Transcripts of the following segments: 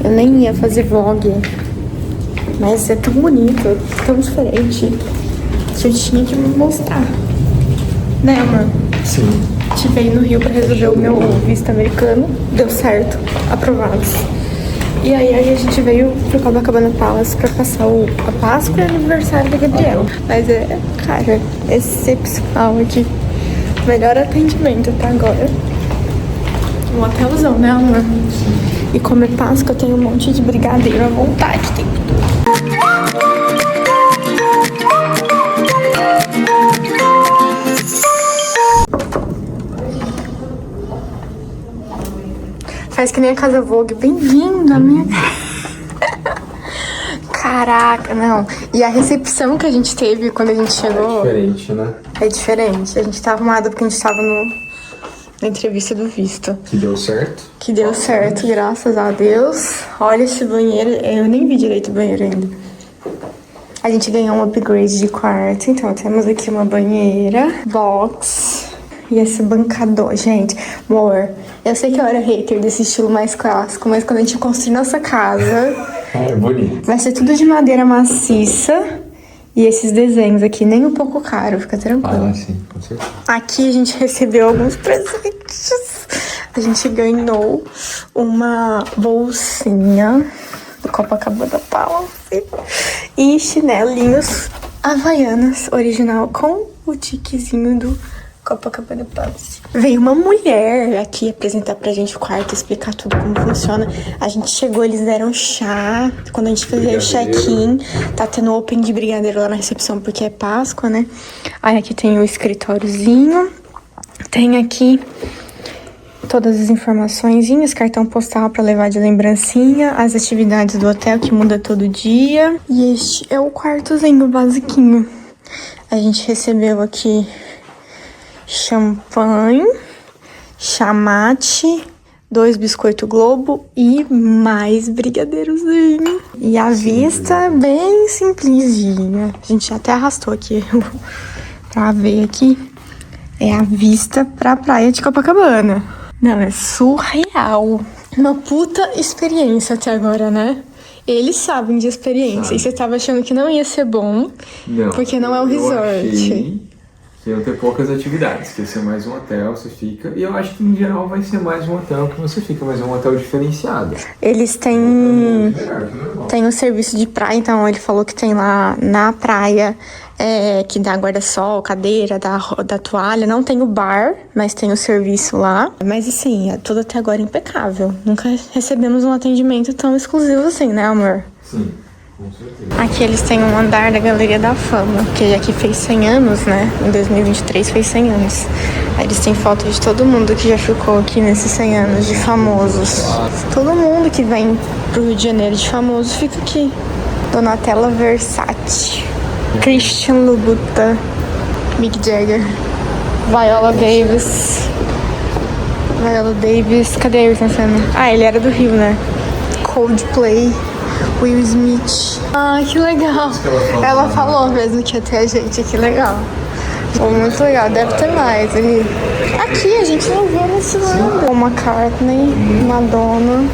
Eu nem ia fazer vlog, mas é tão bonito, tão diferente, que eu tinha que me mostrar. Né, amor? Sim. A gente veio no Rio pra resolver o meu visto americano. Deu certo, aprovados. E aí a gente veio pro Copacabana Palace pra passar a Páscoa e o aniversário da Gabriela. Mas é, cara, excepcional aqui. Melhor atendimento até agora. Um hotelzão, né, amor? E comer Páscoa, eu tenho um monte de brigadeiro à vontade. Tem tudo. Faz que nem a Casa Vogue. Bem-vindo, minha... Caraca, não. E a recepção que a gente teve quando a gente chegou... É diferente, né? É diferente. A gente tá arrumado porque a gente tava na entrevista do visto. Que deu certo? Que deu certo, graças a Deus. Olha esse banheiro. Eu nem vi direito o banheiro ainda. A gente ganhou um upgrade de quarto. Então, temos aqui uma banheira, box... E esse bancador, gente, amor, eu sei que eu era hater desse estilo mais clássico, mas quando a gente construir nossa casa... É bonito. Vai ser tudo de madeira maciça. E esses desenhos aqui, nem um pouco caro, fica tranquilo. Ah, sim, com certeza. Aqui a gente recebeu alguns presentes. A gente ganhou uma bolsinha do Copacabana Palace e chinelinhos Havaianas original com o tiquezinho do Copacabana Palace. Veio uma mulher aqui apresentar pra gente o quarto, explicar tudo como funciona. A gente chegou, eles deram chá. Quando a gente fazia o check-in, tá tendo open de brigadeiro lá na recepção, porque é Páscoa, né? Aí aqui tem o escritóriozinho. Tem aqui todas as informaçõezinhas, cartão postal pra levar de lembrancinha, as atividades do hotel que muda todo dia. E este é o quartozinho basiquinho. A gente recebeu aqui champanhe, chamate, 2 biscoito Globo e mais brigadeirozinho. E a vista é bem simplesinha. A gente até arrastou aqui pra ver aqui. É a vista pra praia de Copacabana. Não, é surreal. Uma puta experiência até agora, né? Eles sabem de experiência. E você tava achando que não ia ser bom, porque não é um resort. Que iam ter poucas atividades, que ia ser mais um hotel, você fica. E eu acho que em geral vai ser mais um hotel que você fica, mas é um hotel diferenciado. Eles têm um serviço de praia, então ele falou que tem lá na praia, que dá guarda-sol, cadeira, da toalha. Não tem o bar, mas tem o serviço lá. Mas assim, é tudo até agora impecável. Nunca recebemos um atendimento tão exclusivo assim, né, amor? Sim. Aqui eles têm um andar da Galeria da Fama, que aqui fez 100 anos, né? Em 2023 fez 100 anos. Aí eles têm foto de todo mundo que já ficou aqui nesses 100 anos, de famosos. Todo mundo que vem pro Rio de Janeiro de famoso fica aqui. Donatella Versace, Christian Louboutin, Mick Jagger, Viola Davis. Viola Davis, cadê a Ayrton Senna? Ah, ele era do Rio, né? Coldplay, Will Smith. Ai, que legal. Ela falou mesmo que ia ter a gente, que legal. Foi muito legal, deve ter mais ali. Aqui a gente não viu nesse lado. Paul McCartney, Madonna.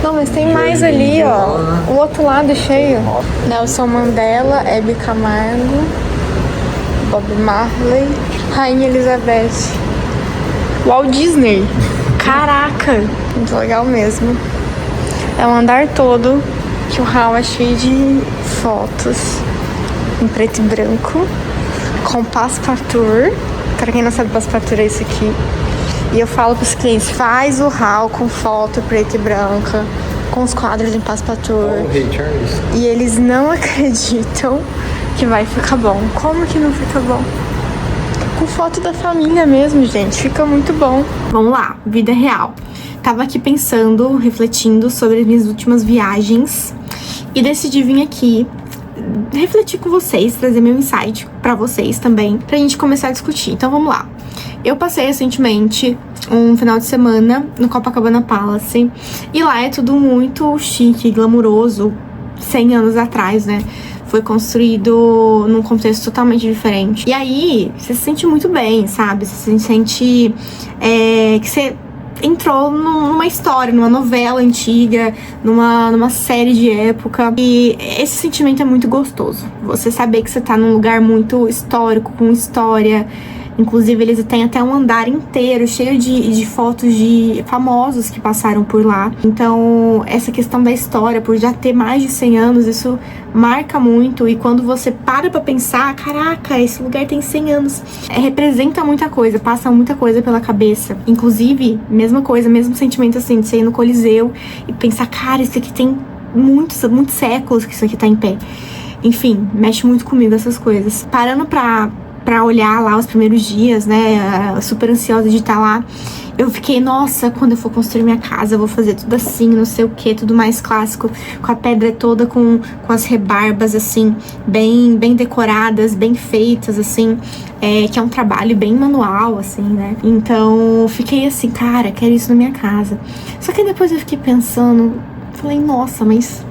Não, mas tem mais ali, ó. O outro lado é cheio. Nelson Mandela, Hebe Camargo, Bob Marley, Rainha Elizabeth, Walt Disney. Caraca, muito legal mesmo. É um andar todo que o hall é cheio de fotos em preto e branco, com passepartout. Para quem não sabe, passepartout é isso aqui. E eu falo pros clientes, faz o hall com foto preta e branca, com os quadros em passepartout. E eles não acreditam que vai ficar bom. Como que não fica bom? Com foto da família mesmo, gente. Fica muito bom. Vamos lá, vida real. Tava aqui pensando, refletindo sobre as minhas últimas viagens e decidi vir aqui refletir com vocês, trazer meu insight pra vocês também, pra gente começar a discutir. Então vamos lá. Eu passei recentemente um final de semana no Copacabana Palace e lá é tudo muito chique, glamuroso, 100 anos atrás, né? Foi construído num contexto totalmente diferente. E aí, você se sente muito bem, sabe? Você se sente que você entrou numa história, numa novela antiga, numa série de época. E esse sentimento é muito gostoso. Você saber que você tá num lugar muito histórico, com história. Inclusive, eles têm até um andar inteiro cheio de fotos de famosos que passaram por lá. Então, essa questão da história, por já ter mais de 100 anos, isso marca muito. E quando você para pra pensar, caraca, esse lugar tem 100 anos, representa muita coisa, passa muita coisa pela cabeça. Inclusive, mesma coisa, mesmo sentimento assim, de você ir no Coliseu e pensar, cara, isso aqui tem muitos séculos que isso aqui tá em pé. Enfim, mexe muito comigo essas coisas. Parando pra olhar lá os primeiros dias, né, super ansiosa de estar lá, eu fiquei, nossa, quando eu for construir minha casa, eu vou fazer tudo assim, não sei o que, tudo mais clássico, com a pedra toda, com as rebarbas, assim, bem decoradas, bem feitas, assim, que é um trabalho bem manual, assim, né, então, fiquei assim, cara, quero isso na minha casa. Só que depois eu fiquei pensando, falei, nossa, mas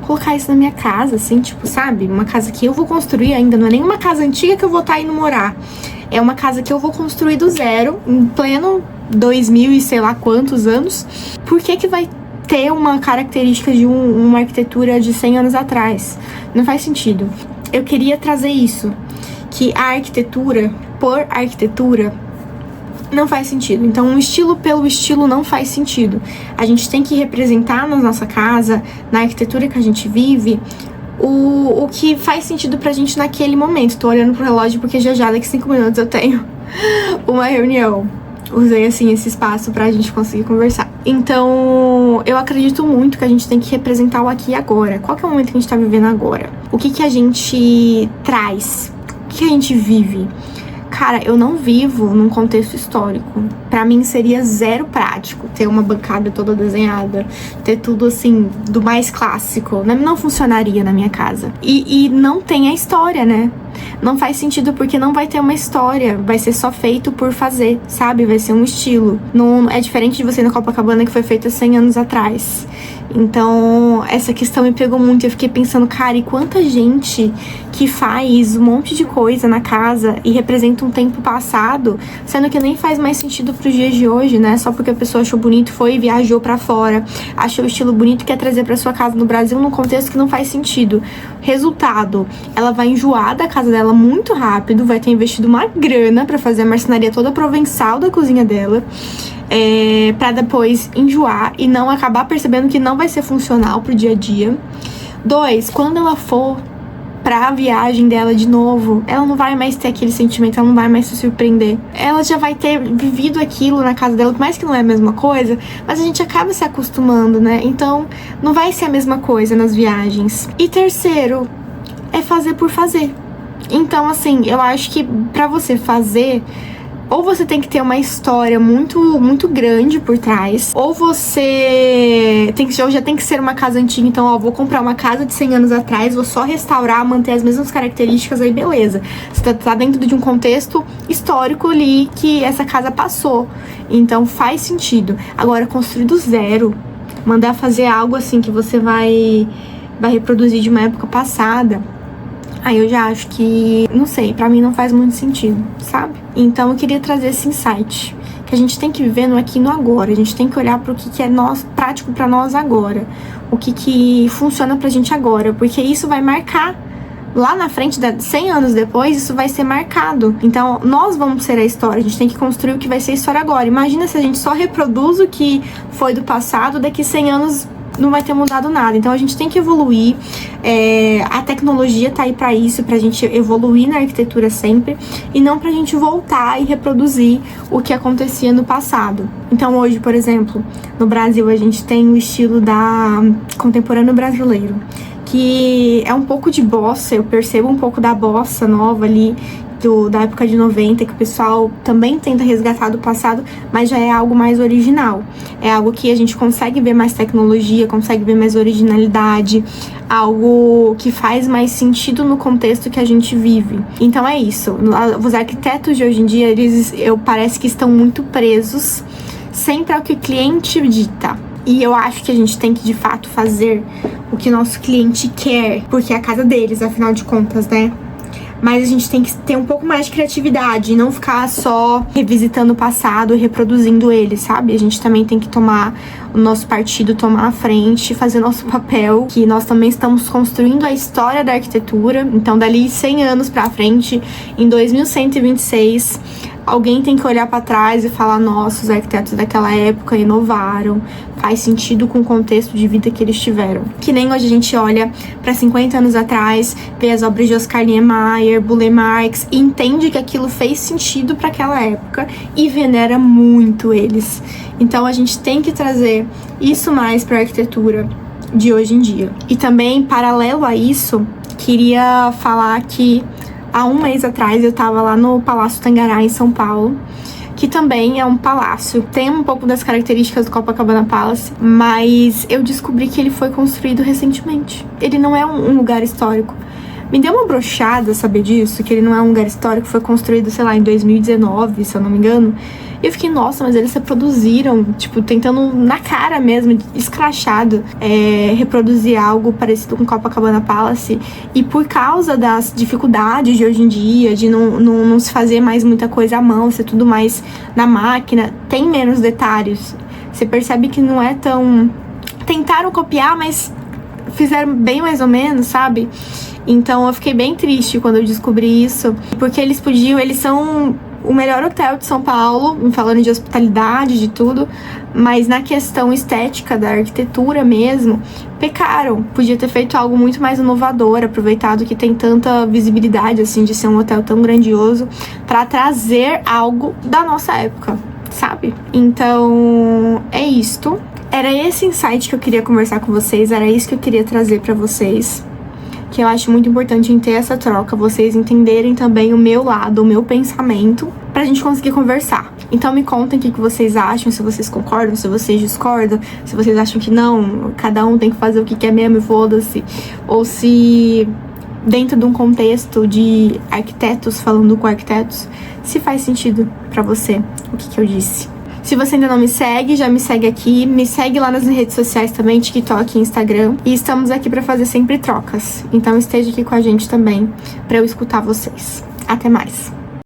colocar isso na minha casa, assim, tipo, sabe? Uma casa que eu vou construir ainda, não é nem uma casa antiga que eu vou estar indo morar. É uma casa que eu vou construir do zero, em pleno 2000 e sei lá quantos anos. Por que vai ter uma característica de uma arquitetura de 100 anos atrás? Não faz sentido. Eu queria trazer isso, que a arquitetura, por arquitetura, não faz sentido. Então, um estilo pelo estilo não faz sentido. A gente tem que representar na nossa casa, na arquitetura que a gente vive, o que faz sentido pra gente naquele momento. Tô olhando pro relógio porque já daqui 5 minutos eu tenho uma reunião. Usei, assim, esse espaço pra gente conseguir conversar. Então, eu acredito muito que a gente tem que representar o aqui e agora. Qual que é o momento que a gente tá vivendo agora? O que a gente traz? O que a gente vive? Cara, eu não vivo num contexto histórico. Pra mim seria zero prático ter uma bancada toda desenhada, ter tudo assim, do mais clássico. Não funcionaria na minha casa. E não tem a história, né? Não faz sentido porque não vai ter uma história. Vai ser só feito por fazer, sabe? Vai ser um estilo. Não, é diferente de você ir na Copacabana, que foi feita 100 anos atrás. Então, essa questão me pegou muito. Eu fiquei pensando, cara, e quanta gente que faz um monte de coisa na casa e representa um tempo passado, sendo que nem faz mais sentido pros dias de hoje, né? Só porque a pessoa achou bonito, foi e viajou pra fora, achou o estilo bonito e quer trazer pra sua casa no Brasil num contexto que não faz sentido. Resultado, ela vai enjoar da casa dela muito rápido, vai ter investido uma grana pra fazer a marcenaria toda provençal da cozinha dela, pra depois enjoar e não acabar percebendo que não vai ser funcional pro dia a dia. 2, quando ela for pra viagem dela de novo, ela não vai mais ter aquele sentimento, ela não vai mais se surpreender. Ela já vai ter vivido aquilo na casa dela, por mais que não é a mesma coisa, mas a gente acaba se acostumando, né? Então, não vai ser a mesma coisa nas viagens. E 3, é fazer por fazer. Então, assim, eu acho que pra você fazer, ou você tem que ter uma história muito grande por trás, ou você já tem que ser uma casa antiga. Então, ó, vou comprar uma casa de 100 anos atrás, vou só restaurar, manter as mesmas características, aí beleza. Você tá dentro de um contexto histórico ali que essa casa passou. Então, faz sentido. Agora, construir do zero, mandar fazer algo assim que você vai reproduzir de uma época passada, aí eu já acho que, não sei, pra mim não faz muito sentido, sabe? Então eu queria trazer esse insight, que a gente tem que viver no aqui e no agora. A gente tem que olhar pro que é prático pra nós agora, o que funciona pra gente agora, porque isso vai marcar lá na frente, 100 anos depois, isso vai ser marcado. Então, nós vamos ser a história, a gente tem que construir o que vai ser a história agora. Imagina se a gente só reproduz o que foi do passado, daqui 100 anos não vai ter mudado nada. Então a gente tem que evoluir, a tecnologia tá aí pra isso, pra gente evoluir na arquitetura sempre, e não pra gente voltar e reproduzir o que acontecia no passado. Então hoje, por exemplo, no Brasil a gente tem o estilo da contemporâneo brasileiro, que é um pouco de bossa, eu percebo um pouco da bossa nova ali, da época de 90, que o pessoal também tenta resgatar do passado, mas já é algo mais original. É algo que a gente consegue ver mais tecnologia, consegue ver mais originalidade, algo que faz mais sentido no contexto que a gente vive. Então é isso. Os arquitetos de hoje em dia, parece que estão muito presos sempre ao que o cliente dita. E eu acho que a gente tem que, de fato, fazer o que nosso cliente quer, porque é a casa deles, afinal de contas, né? mas a gente tem que ter um pouco mais de criatividade e não ficar só revisitando o passado e reproduzindo ele, sabe? A gente também tem que tomar o nosso partido, tomar a frente, fazer nosso papel, que nós também estamos construindo a história da arquitetura. Então, dali 100 anos pra frente, em 2126, alguém tem que olhar para trás e falar: nossa, os arquitetos daquela época inovaram, faz sentido com o contexto de vida que eles tiveram. Que nem hoje a gente olha para 50 anos atrás, vê as obras de Oscar Niemeyer, Burle Marx e entende que aquilo fez sentido para aquela época e venera muito eles. Então a gente tem que trazer isso mais para a arquitetura de hoje em dia. E também, paralelo a isso, queria falar que há um mês atrás eu tava lá no Palácio Tangará, em São Paulo, que também é um palácio. Tem um pouco das características do Copacabana Palace, mas eu descobri que ele foi construído recentemente. Ele não é um lugar histórico. Me deu uma broxada saber disso, que ele não é um lugar histórico, foi construído, sei lá, em 2019, se eu não me engano. E eu fiquei, nossa, mas eles reproduziram, tipo, tentando na cara mesmo, escrachado, reproduzir algo parecido com Copacabana Palace. E por causa das dificuldades de hoje em dia, de não se fazer mais muita coisa à mão, ser tudo mais na máquina, tem menos detalhes. Você percebe que não é tão... Tentaram copiar, mas fizeram bem mais ou menos, sabe? Então eu fiquei bem triste quando eu descobri isso, porque eles são o melhor hotel de São Paulo, falando de hospitalidade, de tudo, mas na questão estética da arquitetura mesmo, pecaram. Podia ter feito algo muito mais inovador, aproveitado que tem tanta visibilidade, assim, de ser um hotel tão grandioso, para trazer algo da nossa época, sabe? Então, é isto. Era esse insight que eu queria conversar com vocês, era isso que eu queria trazer para vocês. Que eu acho muito importante em ter essa troca, vocês entenderem também o meu lado, o meu pensamento, pra gente conseguir conversar. Então me contem o que vocês acham, se vocês concordam, se vocês discordam, se vocês acham que não, cada um tem que fazer o que quer mesmo e foda-se, ou se dentro de um contexto de arquitetos falando com arquitetos, se faz sentido pra você o que eu disse. Se você ainda não me segue, já me segue aqui. Me segue lá nas redes sociais também, TikTok e Instagram. E estamos aqui para fazer sempre trocas. Então esteja aqui com a gente também, para eu escutar vocês. Até mais!